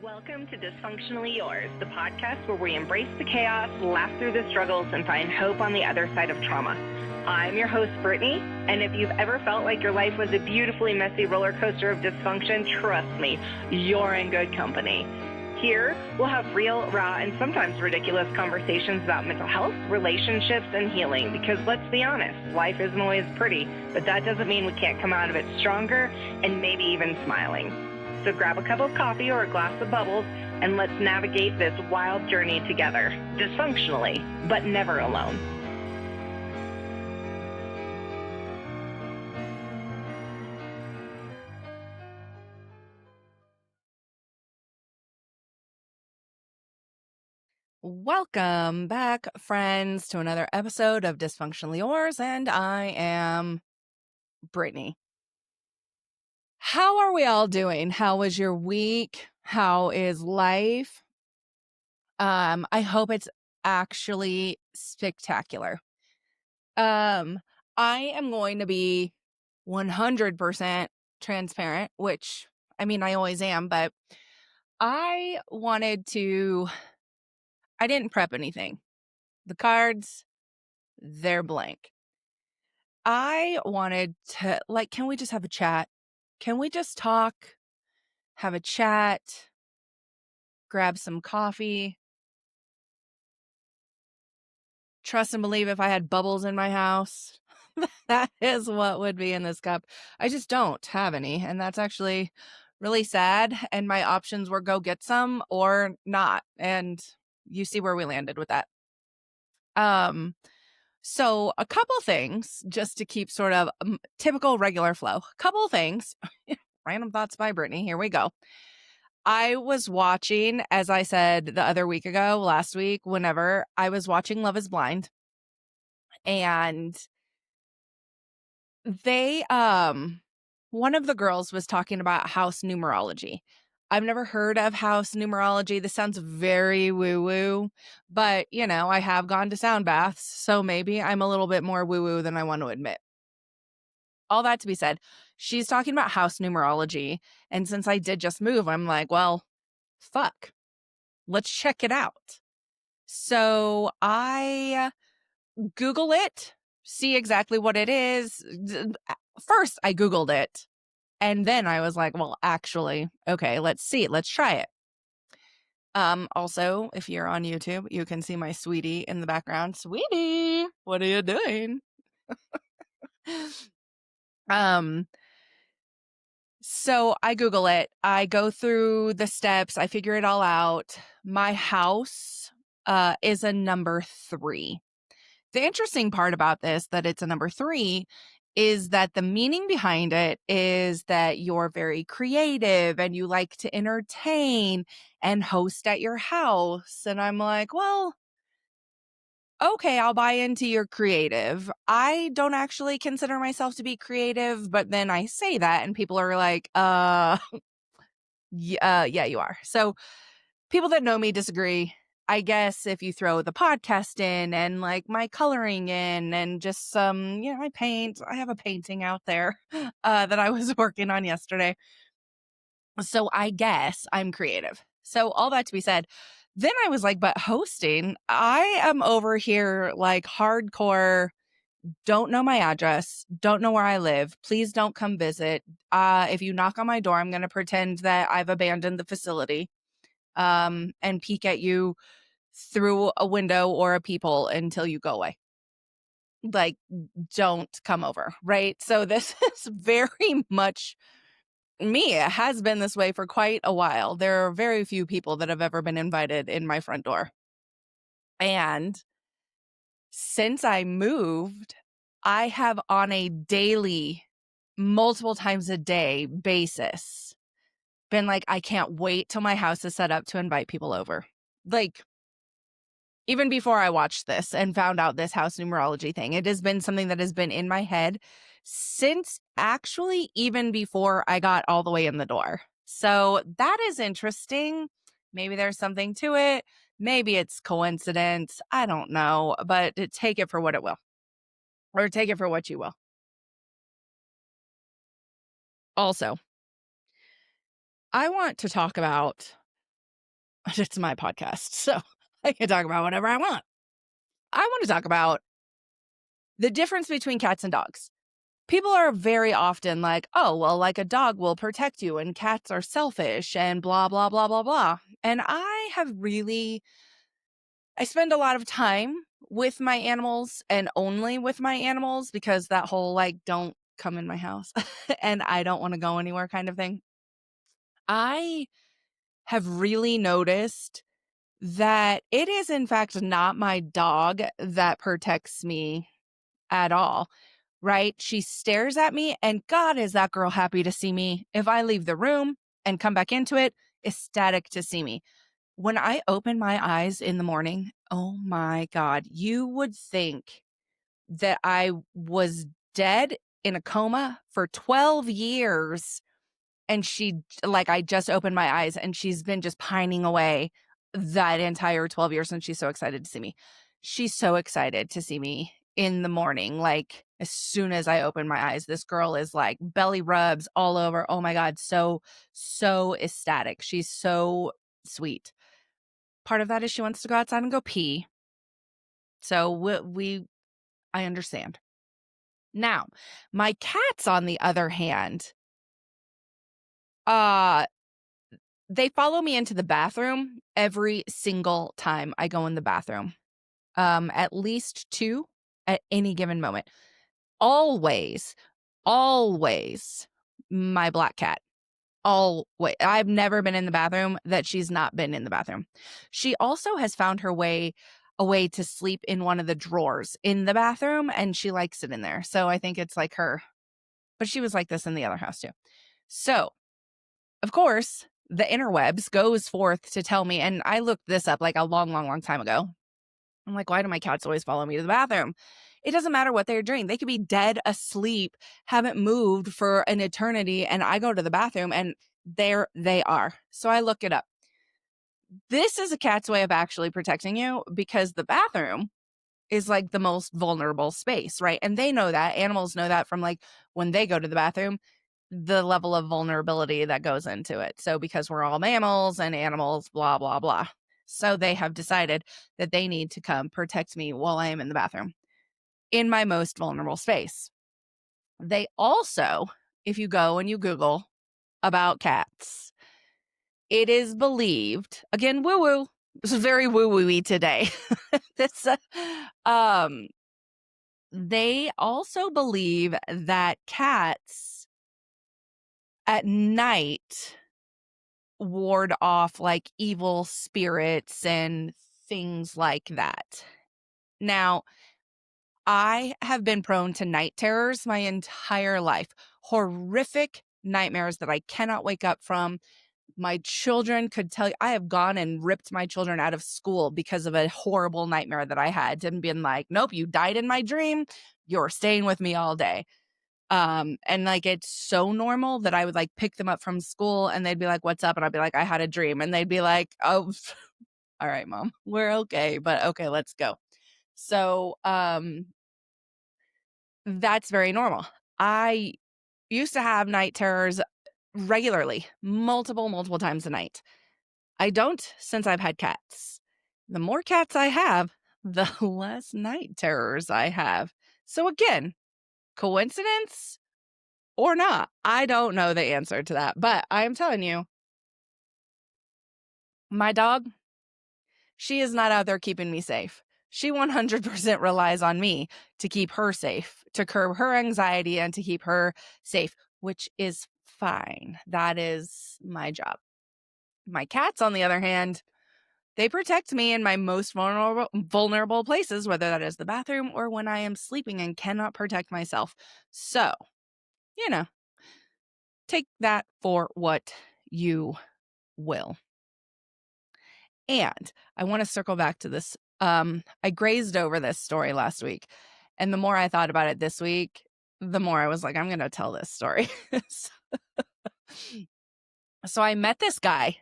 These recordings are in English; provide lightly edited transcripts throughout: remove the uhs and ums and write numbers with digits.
Welcome to Dysfunctionally Yours, the podcast where we embrace the chaos, laugh through the struggles, and find hope on the other side of trauma. I'm your host, Brittany, and if you've ever felt like your life was a beautifully messy roller coaster of dysfunction, trust me, you're in good company. Here, we'll have real, raw, and sometimes ridiculous conversations about mental health, relationships, and healing, because let's be honest, life isn't always pretty, but that doesn't mean we can't come out of it stronger and maybe even smiling. So grab a cup of coffee or a glass of bubbles, and let's navigate this wild journey together, dysfunctionally, but never alone. Welcome back, friends, to another episode of Dysfunctionally Yours, and I am Brittany. How are we all doing? How was your week? How is life? I hope it's actually spectacular. I am going to be 100% transparent, which, I mean, I always am, but I didn't prep anything. The cards, they're blank. I wanted to, can we just have a chat? Can we just talk, have a chat, grab some coffee? Trust and believe if I had bubbles in my house, that is what would be in this cup. I just don't have any, and that's actually really sad. And my options were go get some or not. And you see where we landed with that. So a couple things just to keep sort of typical regular flow. Couple things. Random thoughts by Brittany. Here we go. I was watching, as I said the other week ago, last week, whenever I was watching Love is Blind, and they one of the girls was talking about house numerology. I've never heard of house numerology. This sounds very woo-woo, but I have gone to sound baths, so maybe I'm a little bit more woo-woo than I want to admit. All that to be said, she's talking about house numerology, and since I did just move, I'm like, well, fuck, let's check it out. So I Google it, see exactly what it is. First, I Googled it, and then I was like, well, actually, okay, let's see it. Let's try it. Also, if you're on YouTube, you can see my sweetie in the background. Sweetie, what are you doing? So I Google it. I go through the steps. I figure it all out. My house is a number 3. The interesting part about this, that it's a number 3, is that the meaning behind it is that you're very creative and you like to entertain and host at your house. And I'm like, well, okay, I'll buy into your creative. I don't actually consider myself to be creative, but then I say that and people are like, yeah, you are. So people that know me disagree. I guess if you throw the podcast in and my coloring in and just some, I paint. I have a painting out there that I was working on yesterday. So I guess I'm creative. So all that to be said, then I was like, but hosting, I am over here hardcore. Don't know my address, don't know where I live. Please don't come visit. If you knock on my door, I'm going to pretend that I've abandoned the facility and peek at you through a window or a peephole until you go away. Don't come over, right? So this is very much me. It has been this way for quite a while. There are very few people that have ever been invited in my front door. And since I moved, I have on a daily, multiple times a day basis been like, I can't wait till my house is set up to invite people over. Even before I watched this and found out this house numerology thing, it has been something that has been in my head since actually even before I got all the way in the door. So that is interesting. Maybe there's something to it. Maybe it's coincidence. I don't know, but take it for what it will, or take it for what you will. Also, I want to talk about It's my podcast, so I can talk about whatever I want. I want to talk about the difference between cats and dogs. People are very often like, oh, well, like a dog will protect you and cats are selfish and blah, blah, blah, blah, blah. And I spend a lot of time with my animals and only with my animals because that whole like, don't come in my house and I don't want to go anywhere kind of thing. I have really noticed that it is in fact not my dog that protects me at all, right? She stares at me and God, is that girl happy to see me. If I leave the room and come back into it, ecstatic to see me. When I open my eyes in the morning, oh my God, you would think that I was dead in a coma for 12 years. And I just opened my eyes and she's been just pining away that entire 12 years and she's so excited to see me. She's so excited to see me in the morning. Like as soon as I open my eyes, this girl is like belly rubs all over. Oh my God. So ecstatic. She's so sweet. Part of that is she wants to go outside and go pee. So I understand. Now, my cats, on the other hand, they follow me into the bathroom every single time I go in the bathroom. At least 2 at any given moment. Always my black cat. Always. I've never been in the bathroom that she's not been in the bathroom. She also has found her way a way to sleep in one of the drawers in the bathroom, and she likes it in there. So I think it's like her. But she was like this in the other house too. So, of course, the interwebs goes forth to tell me, and I looked this up like a long time ago. I'm like, why do my cats always follow me to the bathroom? It doesn't matter what they're doing. They could be dead asleep, haven't moved for an eternity, and I go to the bathroom and there they are. So I look it up. This is a cat's way of actually protecting you because the bathroom is like the most vulnerable space, right? And they know that. Animals know that from like when they go to the bathroom, the level of vulnerability that goes into it. So because we're all mammals and animals, blah, blah, blah. So they have decided that they need to come protect me while I am in the bathroom in my most vulnerable space. They also, if you go and you Google about cats, it is believed, again, woo woo. This is very woo woo-y today. this, they also believe that cats at night ward off like evil spirits and things like that. Now, I have been prone to night terrors my entire life. Horrific nightmares that I cannot wake up from. My children could tell you, I have gone and ripped my children out of school because of a horrible nightmare that I had and been like, nope, you died in my dream. You're staying with me all day. And like, it's so normal that I would like pick them up from school and they'd be like, what's up? And I'd be like, I had a dream. And they'd be like, oh, all right, mom, we're okay, but okay, let's go. So, that's very normal. I used to have night terrors regularly, multiple times a night. I don't since I've had cats. The more cats I have, the less night terrors I have. So again, coincidence or not? I don't know the answer to that, but I'm telling you, my dog, she is not out there keeping me safe. She 100% relies on me to keep her safe, to curb her anxiety and to keep her safe, which is fine. That is my job. My cats, on the other hand, they protect me in my most vulnerable places, whether that is the bathroom or when I am sleeping and cannot protect myself. So, take that for what you will. And I want to circle back to this. I grazed over this story last week. And the more I thought about it this week, the more I was like, I'm going to tell this story. So I met this guy.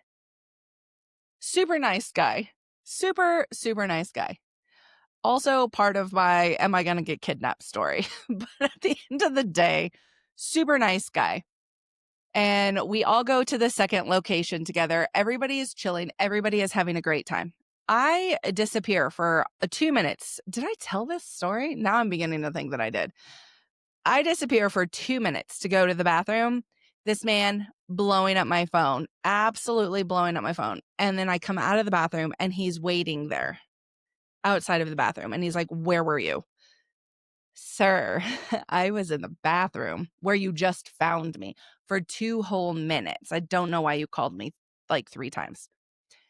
Super nice guy. Super nice guy. Also part of my am I going to get kidnapped story. But at the end of the day, super nice guy. And we all go to the second location together. Everybody is chilling. Everybody is having a great time. I disappear for 2 minutes. Did I tell this story? Now I'm beginning to think that I did. I disappear for 2 minutes to go to the bathroom. This man blowing up my phone, absolutely blowing up my phone. And then I come out of the bathroom and he's waiting there outside of the bathroom. And he's like, "Where were you?" "Sir, I was in the bathroom where you just found me for 2 whole minutes. I don't know why you called me like 3 times."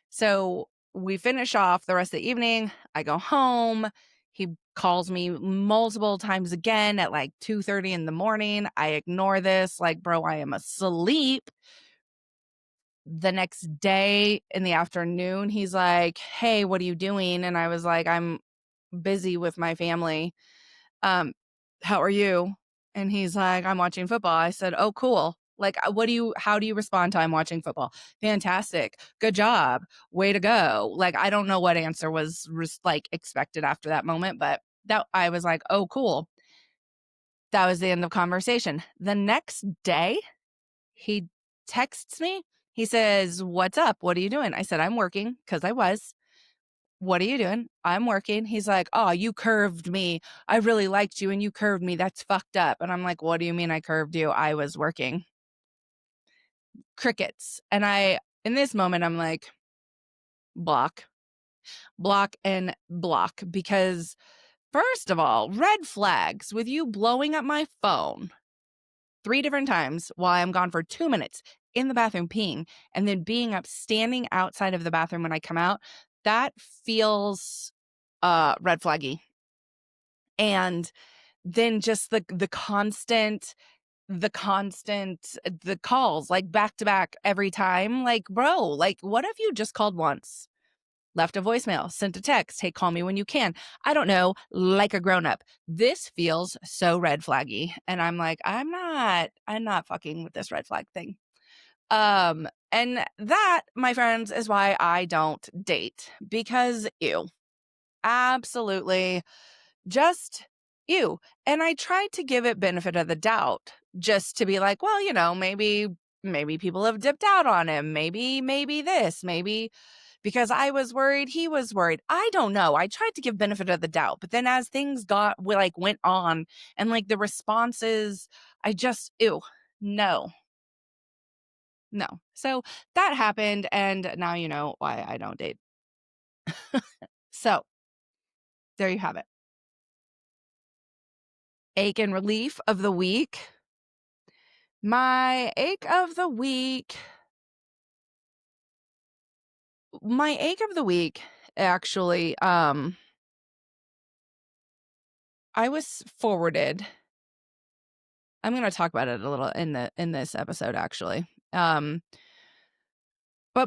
So we finish off the rest of the evening. I go home. He calls me multiple times again at like 2:30 in the morning. I ignore this, like, bro, I am asleep. The next day in the afternoon, he's like, "Hey, what are you doing?" And I was like, "I'm busy with my family. Um, how are you?" And he's like, "I'm watching football." I said, "Oh, cool. Like, how do you respond to I'm watching football?" "Fantastic. Good job. Way to go." Like, I don't know what answer was like expected after that moment, but that I was like, "Oh, cool." That was the end of conversation. The next day, he texts me. He says, "What's up? What are you doing?" I said, "I'm working," because I was. "What are you doing?" "I'm working." He's like, "Oh, you curved me. I really liked you and you curved me. That's fucked up." And I'm like, "What do you mean I curved you? I was working." Crickets. And in this moment, I'm like, block, block, and block. Because, first of all, red flags with you blowing up my phone 3 different times while I'm gone for 2 minutes in the bathroom peeing, and then being up standing outside of the bathroom when I come out, that feels red flaggy. And then just the calls, like, back to back every time, like, bro, like, what if you just called once, left a voicemail, sent a text, "Hey, call me when you can." I don't know, like a grown up. This feels so red flaggy. And I'm like, I'm not fucking with this red flag thing. And that, my friends, is why I don't date, because ew, absolutely just ew. And I tried to give it benefit of the doubt, just to be like, well, maybe people have dipped out on him. Maybe this, maybe because I was worried, he was worried. I don't know. I tried to give benefit of the doubt, but then as things went on, and like the responses, I just, ew, no, no. So that happened, and now you know why I don't date. So there you have it. Ache and relief of the week. My ache of the week my ache of the week, actually, I was forwarded. I'm gonna talk about it a little in this episode, actually. But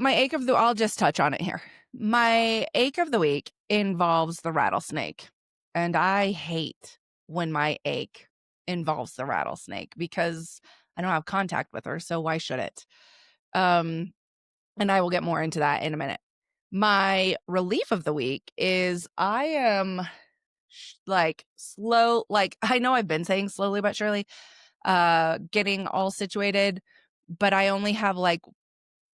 my ache of the I'll just touch on it here. My ache of the week involves the rattlesnake, and I hate when my ache involves the rattlesnake because I don't have contact with her, so why should it? Um, and I will get more into that in a minute. My relief of the week is I am like slow, like I know I've been saying slowly but surely, getting all situated, but I only have like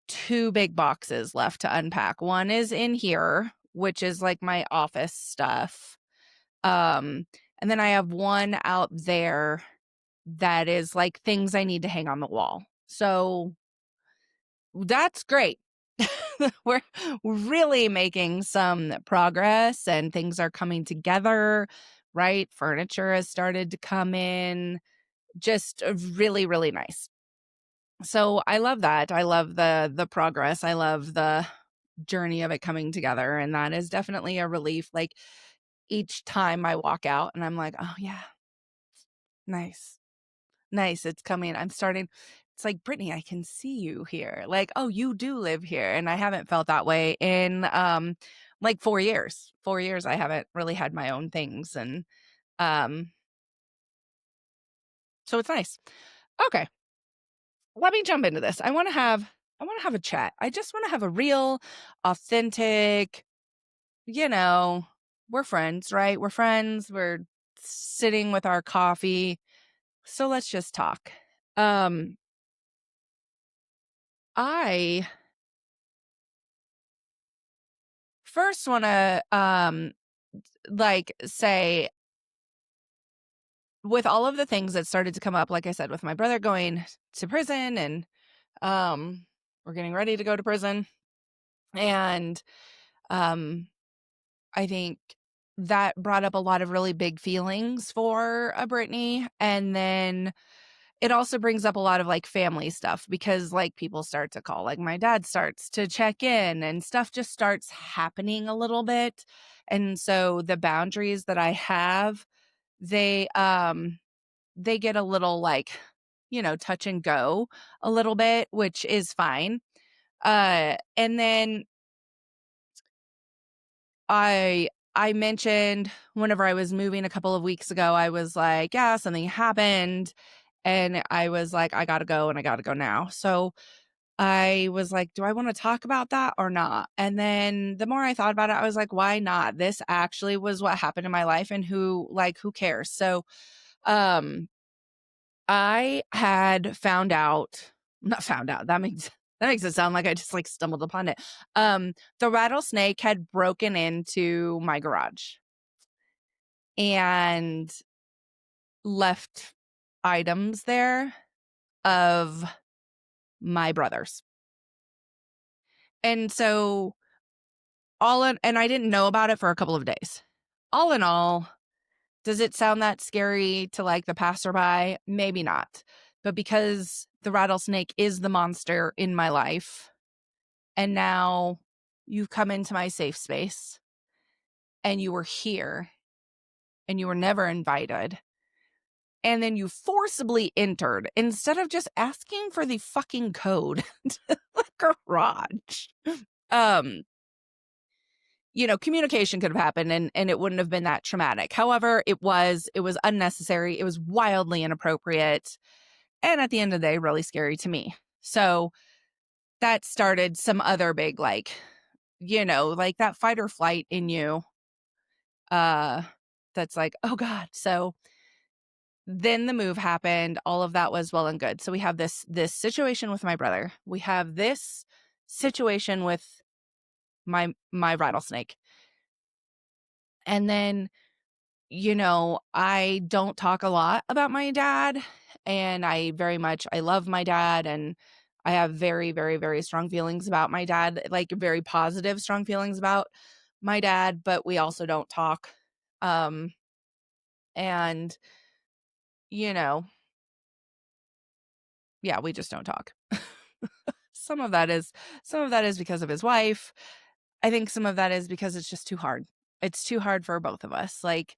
2 big boxes left to unpack. One is in here, which is like my office stuff. Um, and then I have one out there that is like things I need to hang on the wall. So that's great. We're really making some progress and things are coming together, right? Furniture has started to come in. Just really, really nice. So I love that. I love the progress. I love the journey of it coming together. And that is definitely a relief. Like each time I walk out and I'm like, oh yeah, nice. Nice. It's coming. It's like, Brittany, I can see you here. Like, oh, you do live here. And I haven't felt that way in like 4 years. 4 years I haven't really had my own things. And um so it's nice. Okay. Let me jump into this. I want to have a chat. I just want to have a real, authentic, you know, we're friends, right? We're friends. We're sitting with our coffee. So let's just talk. Um I first want to say, with all of the things that started to come up, like I said, with my brother going to prison, and we're getting ready to go to prison, and um I think that brought up a lot of really big feelings for a Brittany. And then it also brings up a lot of like family stuff, because like people start to call, like my dad starts to check in and stuff just starts happening a little bit. And so the boundaries that I have, they get a little like, touch and go a little bit, which is fine. And then I mentioned, whenever I was moving a couple of weeks ago, I was like, yeah, something happened. And I was like, I gotta go, and I gotta go now. So I was like, do I want to talk about that or not? And then the more I thought about it, I was like, why not? This actually was what happened in my life, and who cares? So um I had found out, not found out, that makes it sound like I just like stumbled upon it. The rattlesnake had broken into my garage and left items there of my brother's. And so and I didn't know about it for a couple of days. All in all, does it sound that scary to like the passerby? Maybe not. But because the rattlesnake is the monster in my life, and now you've come into my safe space, and you were here, and you were never invited, and then you forcibly entered instead of just asking for the fucking code to the garage. Um, communication could have happened, and it wouldn't have been that traumatic. However, it was unnecessary. It was wildly inappropriate. And at the end of the day, really scary to me. So that started some other big, like, like that fight or flight in you. Uh, that's like, oh God. So then the move happened. All of that was well and good. So we have this situation with my brother. We have this situation with my rattlesnake. And then, I don't talk a lot about my dad, and I love my dad, and I have very, very, very strong feelings about my dad, like very positive, strong feelings about my dad, but we also don't talk. Um, and, you know, yeah, we just don't talk. Some of that is because of his wife. I think some of that is because it's just too hard. It's too hard for both of us. Like,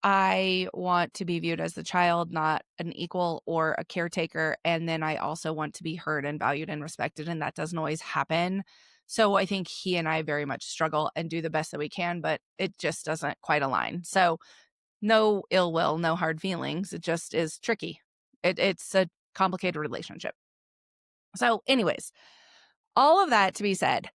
I want to be viewed as the child, not an equal or a caretaker. And then I also want to be heard and valued and respected. And that doesn't always happen. So I think he and I very much struggle and do the best that we can, but it just doesn't quite align. So no ill will, no hard feelings. It just is tricky. It's a complicated relationship. So, anyways, all of that to be said,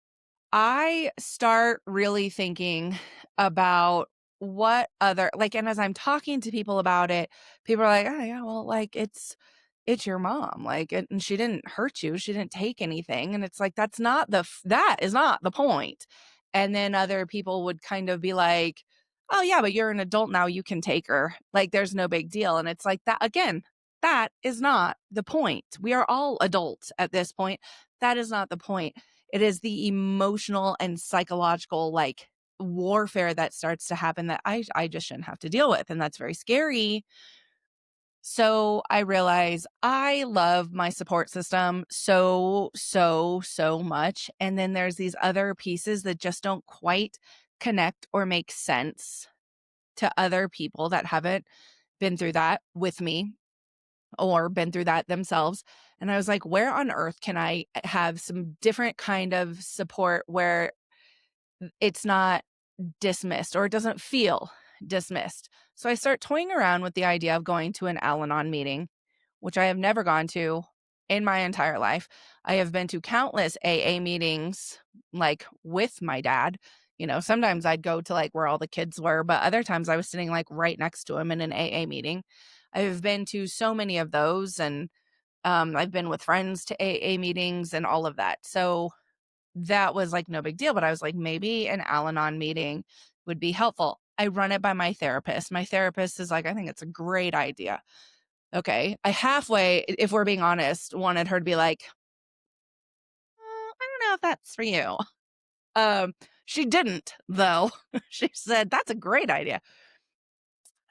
I start really thinking about what other, like, and as I'm talking to people about it, people are like, oh yeah, well, like it's your mom, like, and she didn't hurt you, she didn't take anything. And it's like, that is not the point. And then other people would kind of be like, oh yeah, but you're an adult now, you can take her, like there's no big deal. And it's like, that again, that is not the point. We are all adults at this point. That is not the point. It is the emotional and psychological, like, warfare that starts to happen that I just shouldn't have to deal with, and that's very scary. So I realize I love my support system so, so, so much, and then there's these other pieces that just don't quite connect or make sense to other people that haven't been through that with me or been through that themselves. And I was like, where on earth can I have some different kind of support where it's not dismissed, or it doesn't feel dismissed? So I start toying around with the idea of going to an Al Anon meeting, which I have never gone to in my entire life. I have been to countless AA meetings, like with my dad. Sometimes I'd go to like where all the kids were, but other times I was sitting like right next to him in an AA meeting. I've been to so many of those, and I've been with friends to AA meetings and all of that. So that was like no big deal. But I was like, maybe an Al Anon meeting would be helpful. I run it by my therapist. My therapist is like, I think it's a great idea. Okay. I halfway, if we're being honest, wanted her to be like, I don't know if that's for you. She didn't, though. She said, that's a great idea.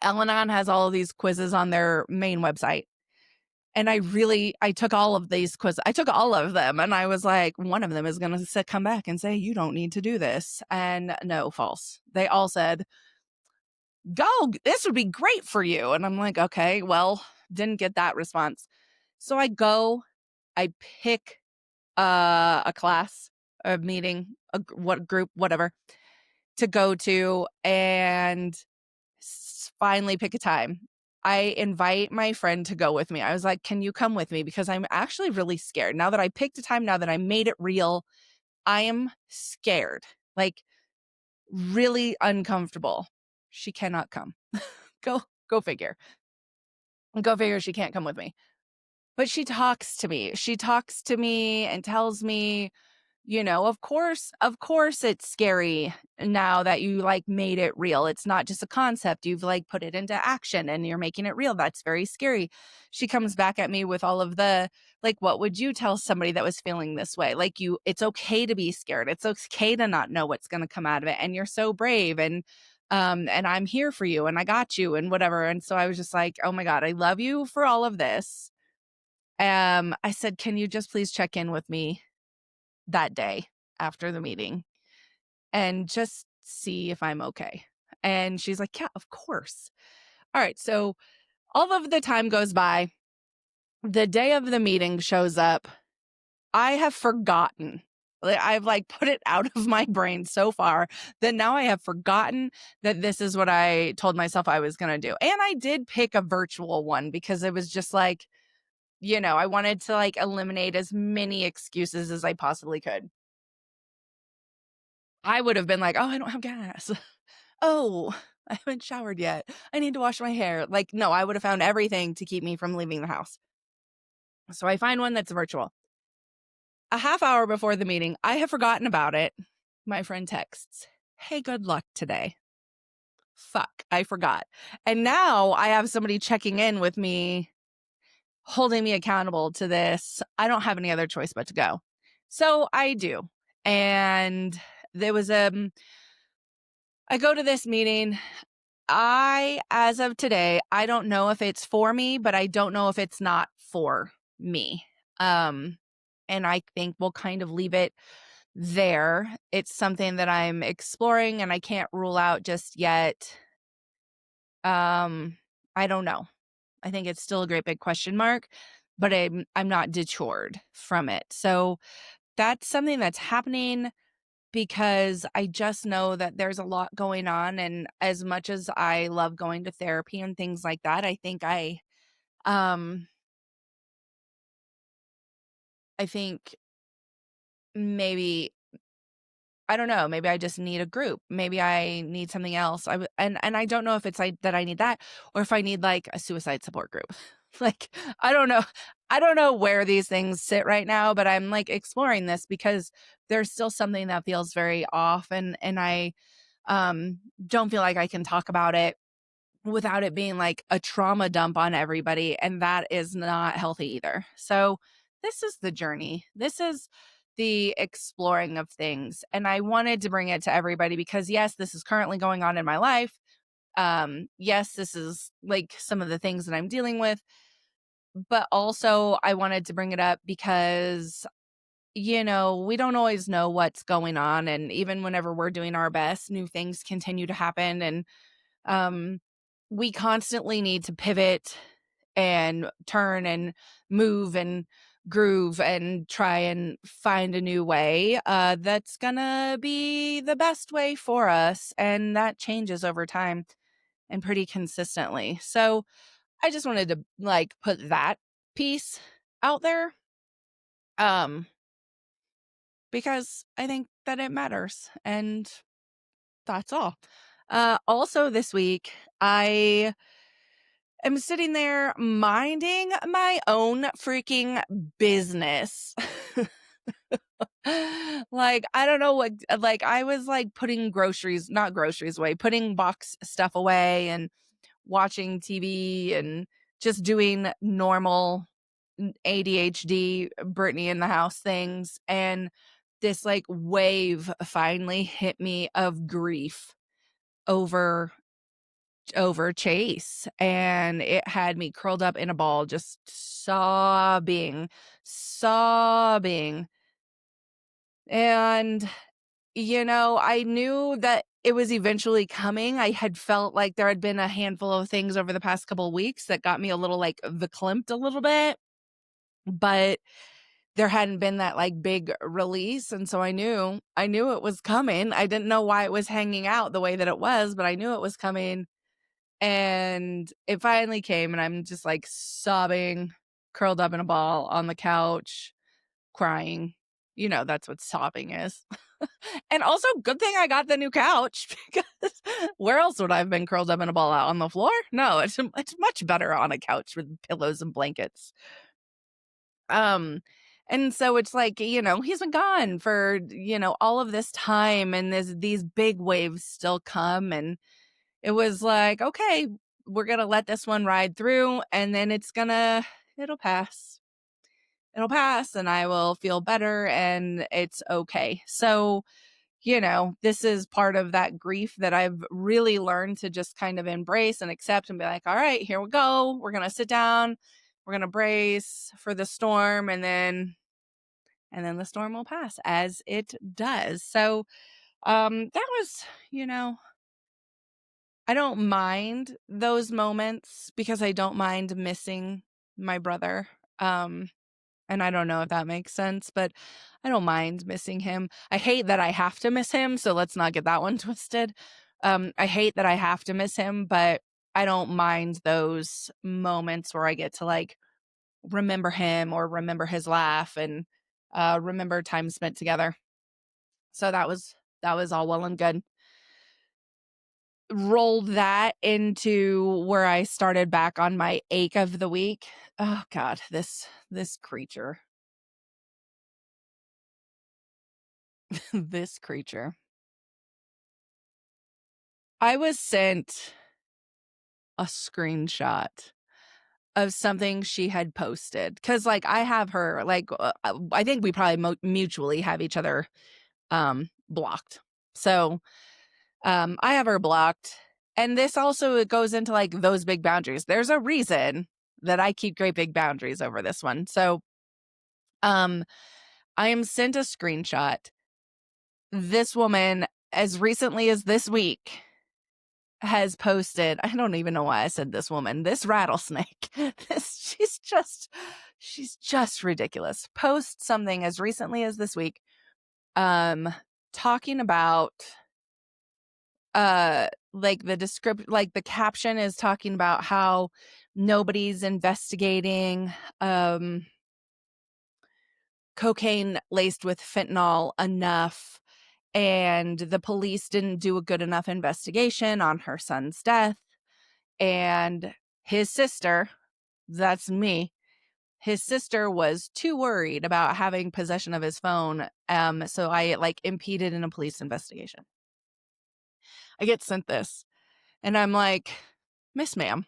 Al Anon has all of these quizzes on their main website. And I took all of these quizzes. I took all of them. And I was like, one of them is going to come back and say, you don't need to do this. And no, false. They all said, go, this would be great for you. And I'm like, okay, well, didn't get that response. So I go, I pick a class, a meeting, what group, whatever, to go to, and finally pick a time. I invite my friend to go with me. I was like, can you come with me? Because I'm actually really scared. Now that I picked a time, now that I made it real, I am scared, like really uncomfortable. She cannot come. Go figure. Go figure she can't come with me. But she talks to me. She talks to me and tells me, of course it's scary now that you like made it real. It's not just a concept. You've like put it into action and you're making it real. That's very scary. She comes back at me with all of the, like, what would you tell somebody that was feeling this way? Like, it's okay to be scared. It's okay to not know what's going to come out of it. And you're so brave. And I'm here for you and I got you and whatever. And so I was just like, oh my God, I love you for all of this. I said, can you just please check in with me that day after the meeting and just see if I'm okay? And she's like, yeah, of course. All right. So all of the time goes by. The day of the meeting shows up. I have forgotten. I've like put it out of my brain so far that now I have forgotten that this is what I told myself I was going to do. And I did pick a virtual one because it was just like, I wanted to like eliminate as many excuses as I possibly could. I would have been like, oh, I don't have gas. Oh, I haven't showered yet. I need to wash my hair. Like, no, I would have found everything to keep me from leaving the house. So I find one that's virtual. A half hour before the meeting, I have forgotten about it. My friend texts, hey, good luck today. Fuck, I forgot. And now I have somebody checking in with me, holding me accountable to this. I don't have any other choice but to go. So I do. And there was I go to this meeting. As of today, I don't know if it's for me, but I don't know if it's not for me. And I think we'll kind of leave it there. It's something that I'm exploring and I can't rule out just yet. I don't know. I think it's still a great big question mark, but I'm not detoured from it. So that's something that's happening because I just know that there's a lot going on. And as much as I love going to therapy and things like that, I think um, I think maybe, I don't know, maybe I just need a group. Maybe I need something else. And I don't know if it's like that I need that or if I need like a suicide support group. Like, I don't know. I don't know where these things sit right now, but I'm like exploring this because there's still something that feels very off and I don't feel like I can talk about it without it being like a trauma dump on everybody. And that is not healthy either. So this is the journey. This is the exploring of things. And I wanted to bring it to everybody because yes, this is currently going on in my life. Yes, this is like some of the things that I'm dealing with, but also I wanted to bring it up because we don't always know what's going on. And even whenever we're doing our best, new things continue to happen. And um, we constantly need to pivot and turn and move and groove and try and find a new way that's gonna be the best way for us. And that changes over time and pretty consistently. So I just wanted to like put that piece out there. Because I think that it matters. And that's all. Also this week, I am sitting there minding my own freaking business. Like, I don't know what, like, I was like putting not groceries away, putting box stuff away and watching TV and just doing normal ADHD Brittany in the house things. And this like wave finally hit me of grief over Chase, and it had me curled up in a ball just sobbing. And I knew that it was eventually coming. I had felt like there had been a handful of things over the past couple of weeks that got me a little like verklempt a little bit, but there hadn't been that like big release. And so I knew it was coming. I didn't know why it was hanging out the way that it was, but I knew it was coming. And it finally came, and I'm just like sobbing, curled up in a ball on the couch, crying. That's what sobbing is. And also, good thing I got the new couch, because where else would I have been curled up in a ball out on the floor? No, it's much better on a couch with pillows and blankets. And so it's like, he's been gone for, all of this time, and these big waves still come, and it was like, okay, we're going to let this one ride through, and then it'll pass. It'll pass, and I will feel better, and it's okay. So, this is part of that grief that I've really learned to just kind of embrace and accept and be like, all right, here we go. We're going to sit down. We're going to brace for the storm, and then the storm will pass, as it does. So, that was, I don't mind those moments because I don't mind missing my brother. And I don't know if that makes sense, but I don't mind missing him. I hate that I have to miss him, so let's not get that one twisted. I hate that I have to miss him, but I don't mind those moments where I get to like remember him or remember his laugh and remember time spent together. So that was all well and good. Rolled that into where I started back on my ache of the week. Oh God, this creature. This creature. I was sent a screenshot of something she had posted, because like I have her like I think we probably mutually have each other blocked. So I have her blocked, and this also it goes into like those big boundaries. There's a reason that I keep great big boundaries over this one. So I am sent a screenshot. This woman, as recently as this week, has posted, I don't even know why I said this woman, this rattlesnake. She's just ridiculous. Post something as recently as this week, talking about like the description, like the caption is talking about how nobody's investigating cocaine laced with fentanyl enough, and the police didn't do a good enough investigation on her son's death. And his sister, that's me, his sister was too worried about having possession of his phone. So I like impeded in a police investigation. I get sent this, and I'm like, Miss Ma'am,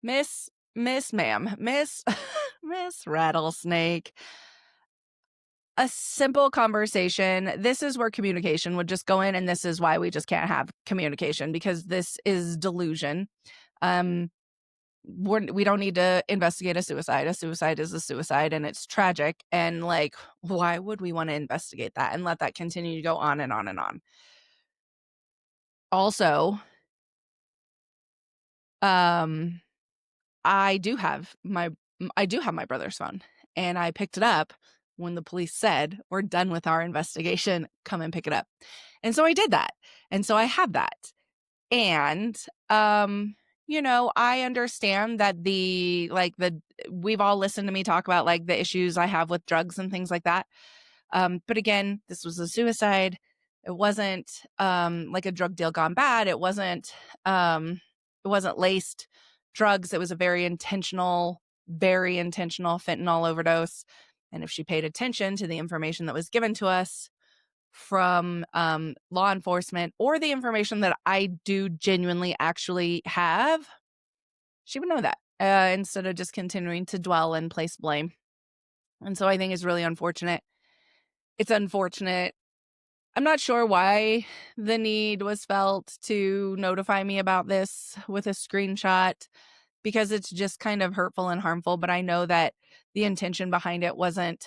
Miss Ma'am, Miss Rattlesnake. A simple conversation. This is where communication would just go in, and this is why we just can't have communication, because this is delusion. We don't need to investigate a suicide. A suicide is a suicide, and it's tragic. And like, why would we want to investigate that and let that continue to go on and on and on? Also, I do have my brother's phone, and I picked it up when the police said, we're done with our investigation, come and pick it up. And so I did that. And so I have that. And, I understand that we've all listened to me talk about like the issues I have with drugs and things like that. But again, this was a suicide. It wasn't, like a drug deal gone bad. It wasn't laced drugs. It was a very intentional fentanyl overdose. And if she paid attention to the information that was given to us from law enforcement, or the information that I do genuinely actually have, she would know that, instead of just continuing to dwell and place blame. And so I think it's really unfortunate. It's unfortunate. I'm not sure why the need was felt to notify me about this with a screenshot, because it's just kind of hurtful and harmful. But I know that the intention behind it wasn't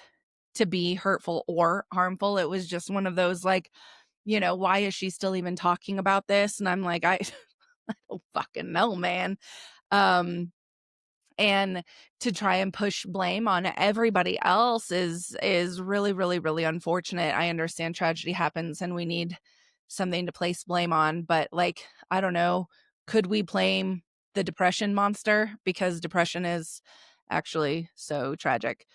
to be hurtful or harmful. It was just one of those, like, why is she still even talking about this? And I'm like, I don't fucking know, man. And to try and push blame on everybody else is really, really, really unfortunate. I understand tragedy happens and we need something to place blame on, but, like, I don't know, could we blame the depression monster? Because depression is actually so tragic.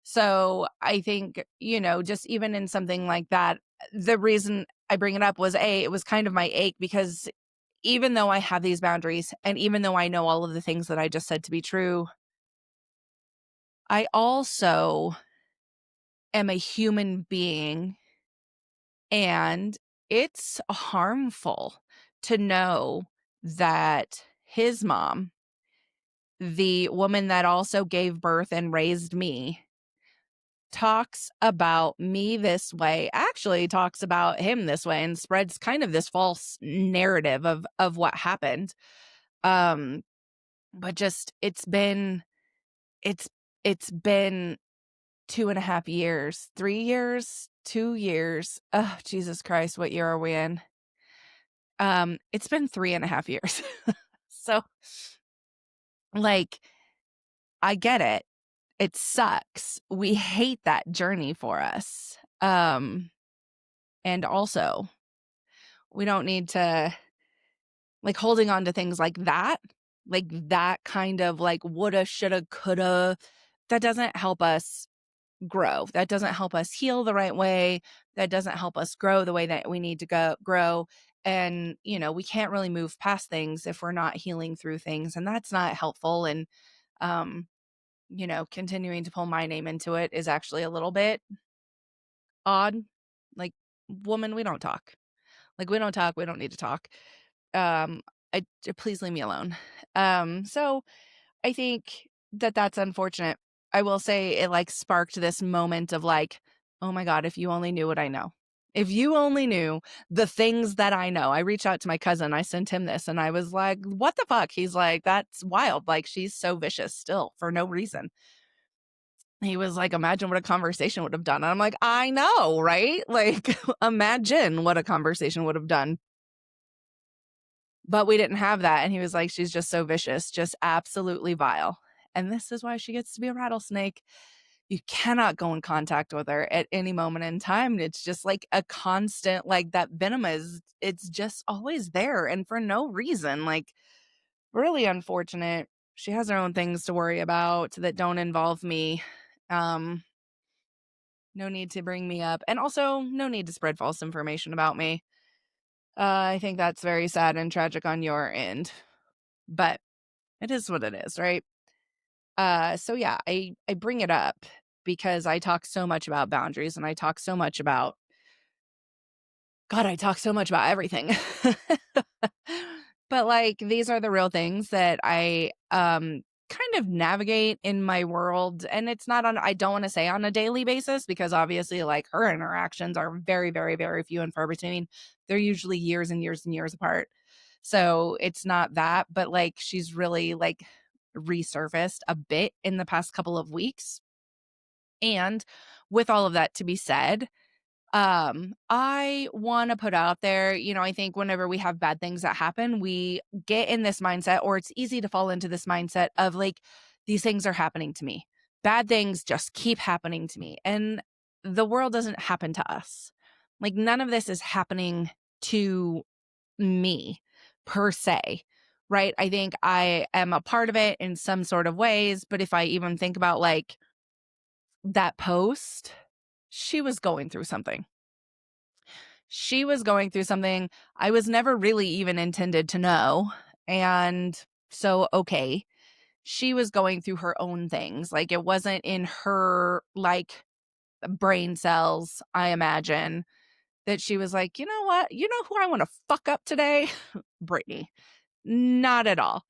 So I think, just even in something like that, the reason I bring it up was, it was kind of my ache, because even though I have these boundaries and even though I know all of the things that I just said to be true, I also am a human being, and it's harmful to know that his mom, the woman that also gave birth and raised me, talks about me this way, actually talks about him this way, and spreads kind of this false narrative of what happened. Um, but just it's it's been 2.5 years, 3 years, 2 years. Oh, Jesus Christ, what year are we in? It's been 3.5 years. So, like, I get it. It sucks. We hate that journey for us. And also, we don't need to, like, holding on to things like that kind of, like, woulda, shoulda, coulda, that doesn't help us grow. That doesn't help us heal the right way. That doesn't help us grow the way that we need to grow. And, we can't really move past things if we're not healing through things. And that's not helpful. And, um, continuing to pull my name into it is actually a little bit odd. Like, woman, we don't talk. Like, we don't talk. We don't need to talk. Um, please leave me alone. So I think that that's unfortunate. I will say it, like, sparked this moment of, like, oh my God, if you only knew what I know. If you only knew the things that I know. I reached out to my cousin. I sent him this and I was like, what the fuck? He's like, that's wild. Like, she's so vicious still for no reason. He was like, imagine what a conversation would have done. And I'm like, I know, right? Like, imagine what a conversation would have done. But we didn't have that. And he was like, she's just so vicious, just absolutely vile. And this is why she gets to be a rattlesnake. You cannot go in contact with her at any moment in time. It's just like a constant, like, that venom it's just always there and for no reason. Like, really unfortunate. She has her own things to worry about that don't involve me. Um, no need to bring me up. And also, no need to spread false information about me. I think that's very sad and tragic on your end. But it is what it is, right? So yeah, I bring it up because I talk so much about boundaries and I talk so much about I talk so much about everything. But, like, these are the real things that I kind of navigate in my world, and it's not on, I don't want to say on a daily basis, because obviously, like, her interactions are very, very, very few and far between. They're usually years and years and years apart. So it's not that, but, like, she's really, like, resurfaced a bit in the past couple of weeks. And with all of that to be said, I want to put out there, I think whenever we have bad things that happen, we get in this mindset, or it's easy to fall into this mindset of, like, these things are happening to me. Bad things just keep happening to me. And the world doesn't happen to us. Like, none of this is happening to me per se, right? I think I am a part of it in some sort of ways. But if I even think about, like, that post, she was going through something. She was going through something I was never really even intended to know. And So, okay, she was going through her own things. Like, it wasn't in her, like, brain cells, I imagine, that she was like, you know what? You know who I want to fuck up today? Brittany. Not at all.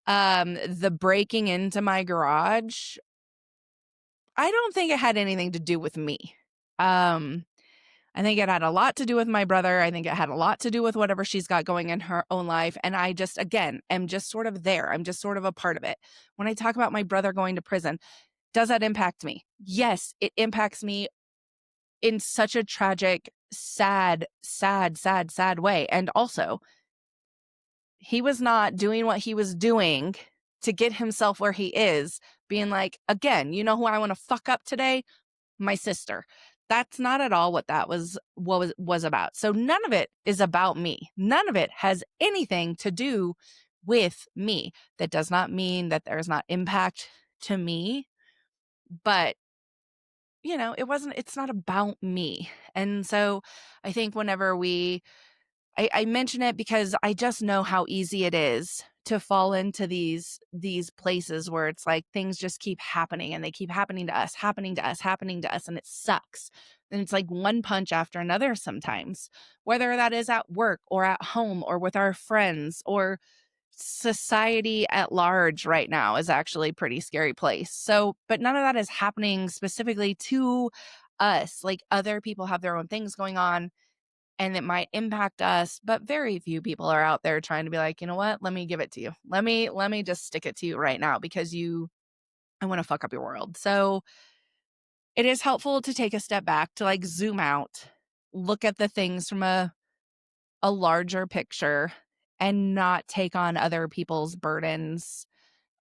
The breaking into my garage, I don't think it had anything to do with me. I think it had a lot to do with my brother. I think it had a lot to do with whatever she's got going in her own life. And I just, again, am just sort of there. I'm just sort of a part of it. When I talk about my brother going to prison, does that impact me? Yes, it impacts me in such a tragic, sad, sad, sad, sad way. And also, he was not doing what he was doing to get himself where he is, being like, again, you know who I want to fuck up today? My sister. That's not at all what that was about. So none of it is about me. None of it has anything to do with me. That does not mean that there's not impact to me, but it's not about me. And so I think whenever I mention it because I just know how easy it is to fall into these places where it's like things just keep happening and they keep happening to us, happening to us, happening to us, and it sucks. And it's like one punch after another sometimes, whether that is at work or at home or with our friends or society at large right now is actually a pretty scary place. So, but none of that is happening specifically to us. Like other people have their own things going on and it might impact us, but very few people are out there trying to be like, you know what, let me give it to you. Let me just stick it to you right now because I want to fuck up your world. So it is helpful to take a step back, to like zoom out, look at the things from a larger picture and not take on other people's burdens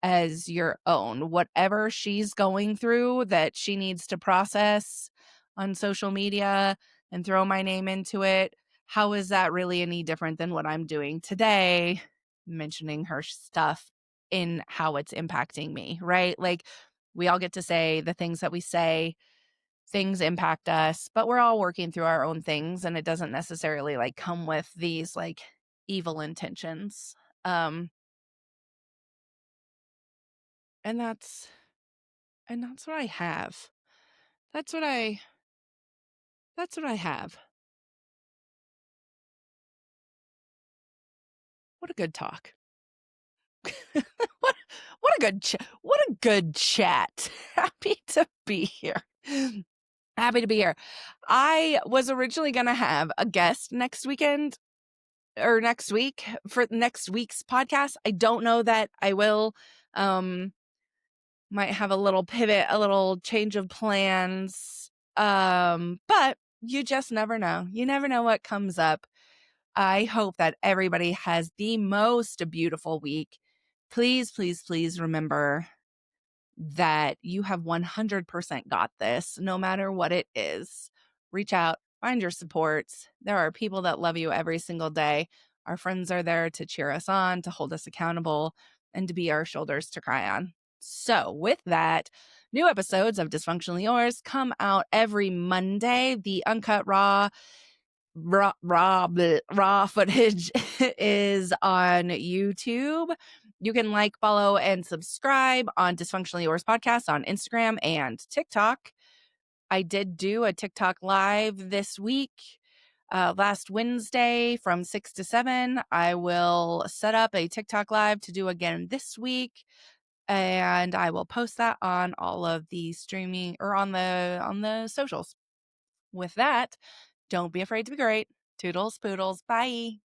as your own. Whatever she's going through that she needs to process on social media and throw my name into it, how is that really any different than what I'm doing today, mentioning her stuff in how it's impacting me, right? Like we all get to say the things that we say, things impact us, but we're all working through our own things and it doesn't necessarily like come with these like evil intentions. Um and that's what I have. That's what I have. What a good talk. what what a good chat. Happy to be here. Happy to be here. I was originally going to have a guest next weekend or next week for next week's podcast. I don't know that I will. Might have a little pivot, a little change of plans. But you just never know. You never know what comes up. I hope that everybody has the most beautiful week. Please, please, please remember that you have 100% got this, no matter what it is. Reach out, find your supports. There are people that love you every single day. Our friends are there to cheer us on, to hold us accountable, and to be our shoulders to cry on. So, with that, new episodes of Dysfunctionally Yours come out every Monday. The uncut raw footage is on YouTube. You can like, follow, and subscribe on Dysfunctionally Yours podcast on Instagram and TikTok. I did do a TikTok live this week, last Wednesday from 6 to 7. I will set up a TikTok live to do again this week. And I will post that on all of the streaming or on the socials. With that, don't be afraid to be great. Toodles, poodles, bye.